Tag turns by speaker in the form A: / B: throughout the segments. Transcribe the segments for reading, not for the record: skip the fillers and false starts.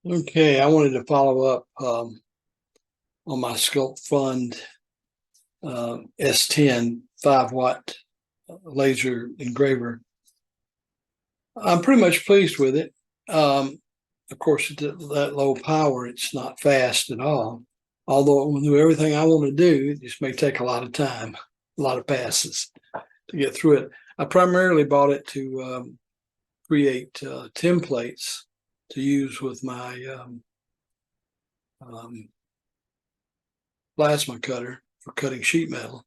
A: Okay, I wanted to follow up on my Sculpfun S10 5-watt laser engraver. I'm pretty much pleased with it. Of course, at that low power, it's not fast at all. Although it will do everything I want to do, it just may take a lot of time, a lot of passes to get through it. I primarily bought it to create templates to use with my um, plasma cutter for cutting sheet metal.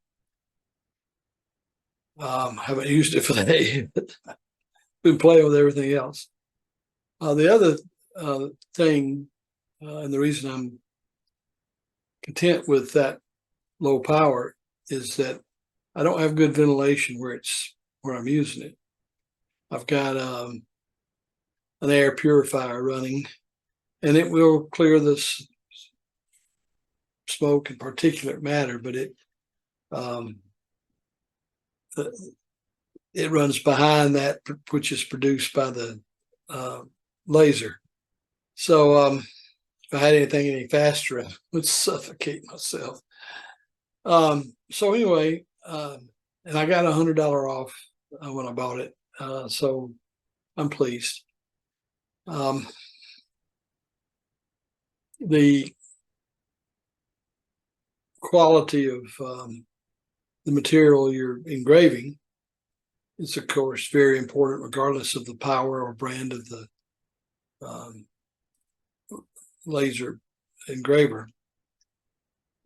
A: Haven't used it for that yet. Been playing with everything else. The other thing, and the reason I'm content with that low power, is that I don't have good ventilation where I'm using it. I've got an air purifier running, and it will clear this smoke and particulate matter, but it runs behind that, which is produced by the laser. So if I had anything any faster, I would suffocate myself. So anyway, and I got $100 off when I bought it, so I'm pleased. The quality of the material you're engraving is, of course, very important, regardless of the power or brand of the laser engraver.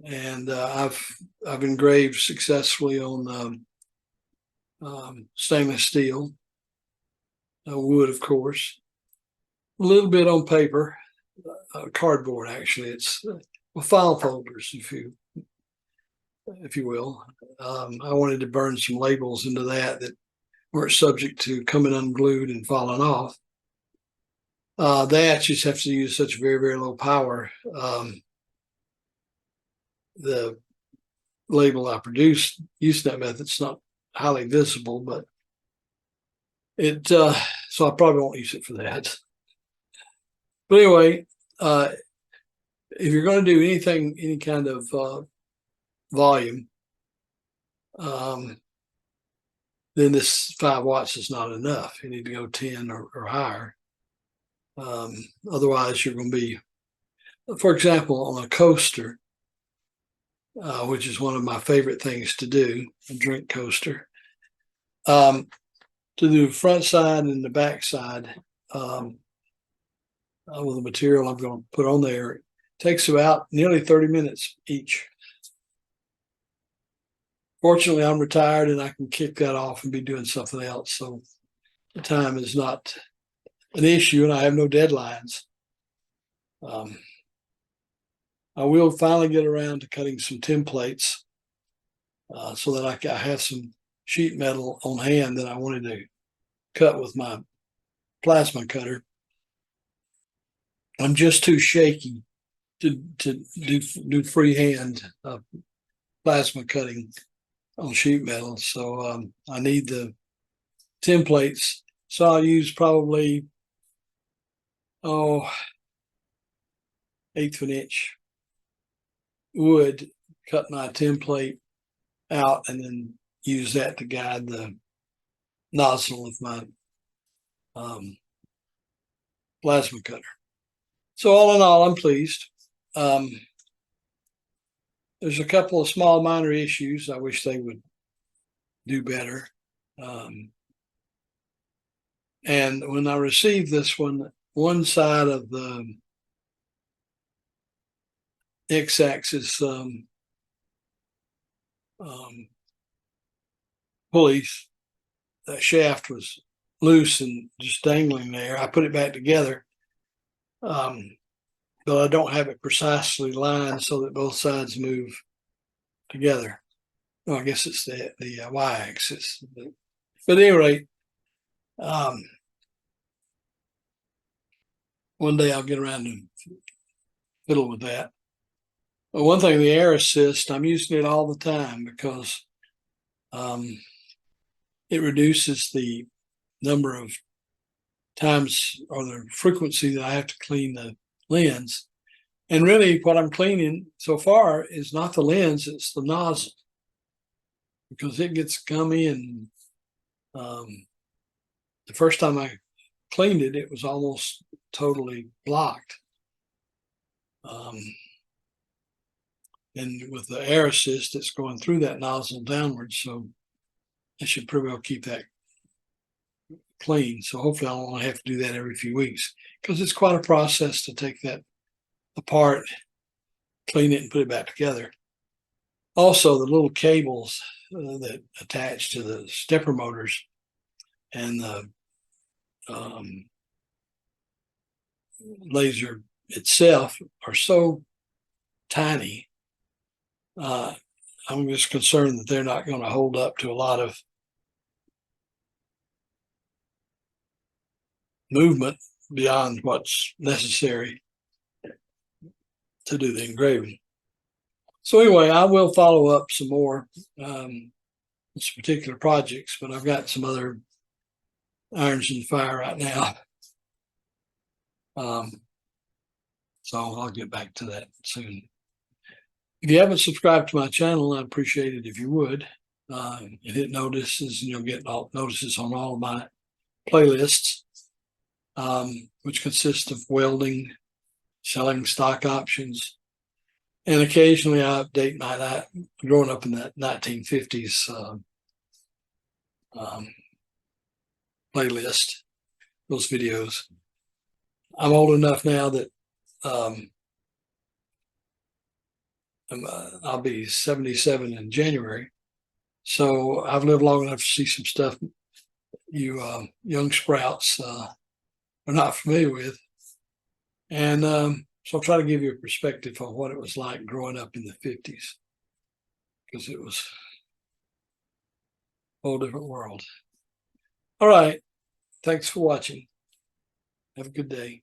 A: And I've engraved successfully on stainless steel, wood, of course, a little bit on paper, cardboard. Actually, it's file folders, if you will. I wanted to burn some labels into that weren't subject to coming unglued and falling off. That just have to use such very, very low power. The label I produced using that method, it's not highly visible, but so I probably won't use it for that. But anyway, if you're going to do anything, any kind of volume, then this 5 watts is not enough. You need to go 10 or higher. Otherwise, you're going to be, for example, on a coaster, which is one of my favorite things to do, a drink coaster. To do the front side and the back side with the material I'm going to put on there, it takes about nearly 30 minutes each. Fortunately, I'm retired and I can kick that off and be doing something else. So the time is not an issue and I have no deadlines. I will finally get around to cutting some templates so that I have some sheet metal on hand that I wanted to cut with my plasma cutter. I'm just too shaky to do freehand plasma cutting on sheet metal. So I need the templates. So I'll use probably, 1/8 of an inch wood, cut my template out, and then use that to guide the nozzle of my plasma cutter. So all in all, I'm pleased. There's a couple of small minor issues. I wish they would do better. And when I received this one side of the X-axis pulleys, that shaft was loose and just dangling there. I put it back together, but I don't have it precisely lined so that both sides move together. Well, I guess it's the y-axis. But at any rate, one day I'll get around to fiddle with that. But one thing, the air assist, I'm using it all the time because it reduces the number of times or the frequency that I have to clean the lens. And really what I'm cleaning so far is not the lens, it's the nozzle, because it gets gummy. And the first time I cleaned it, it was almost totally blocked. And with the air assist, it's going through that nozzle downwards, so I should pretty well keep that clean. So hopefully I don't have to do that every few weeks, because it's quite a process to take that apart, clean it, and put it back together. Also, the little cables that attach to the stepper motors and the laser itself are so tiny. I'm just concerned that they're not going to hold up to a lot of movement beyond what's necessary to do the engraving. So anyway, I will follow up some more some particular projects, but I've got some other irons in the fire right now. So I'll get back to that soon. If you haven't subscribed to my channel, I'd appreciate it if you would. And hit notices, and you'll get notices on all of my playlists, which consist of welding, selling stock options, and occasionally I update my growing up in the 1950s playlist, those videos. I'm old enough now that I'll be 77 in January. So I've lived long enough to see some stuff you young sprouts are not familiar with. And so I'll try to give you a perspective on what it was like growing up in the 50s, because it was a whole different world. All right. Thanks for watching. Have a good day.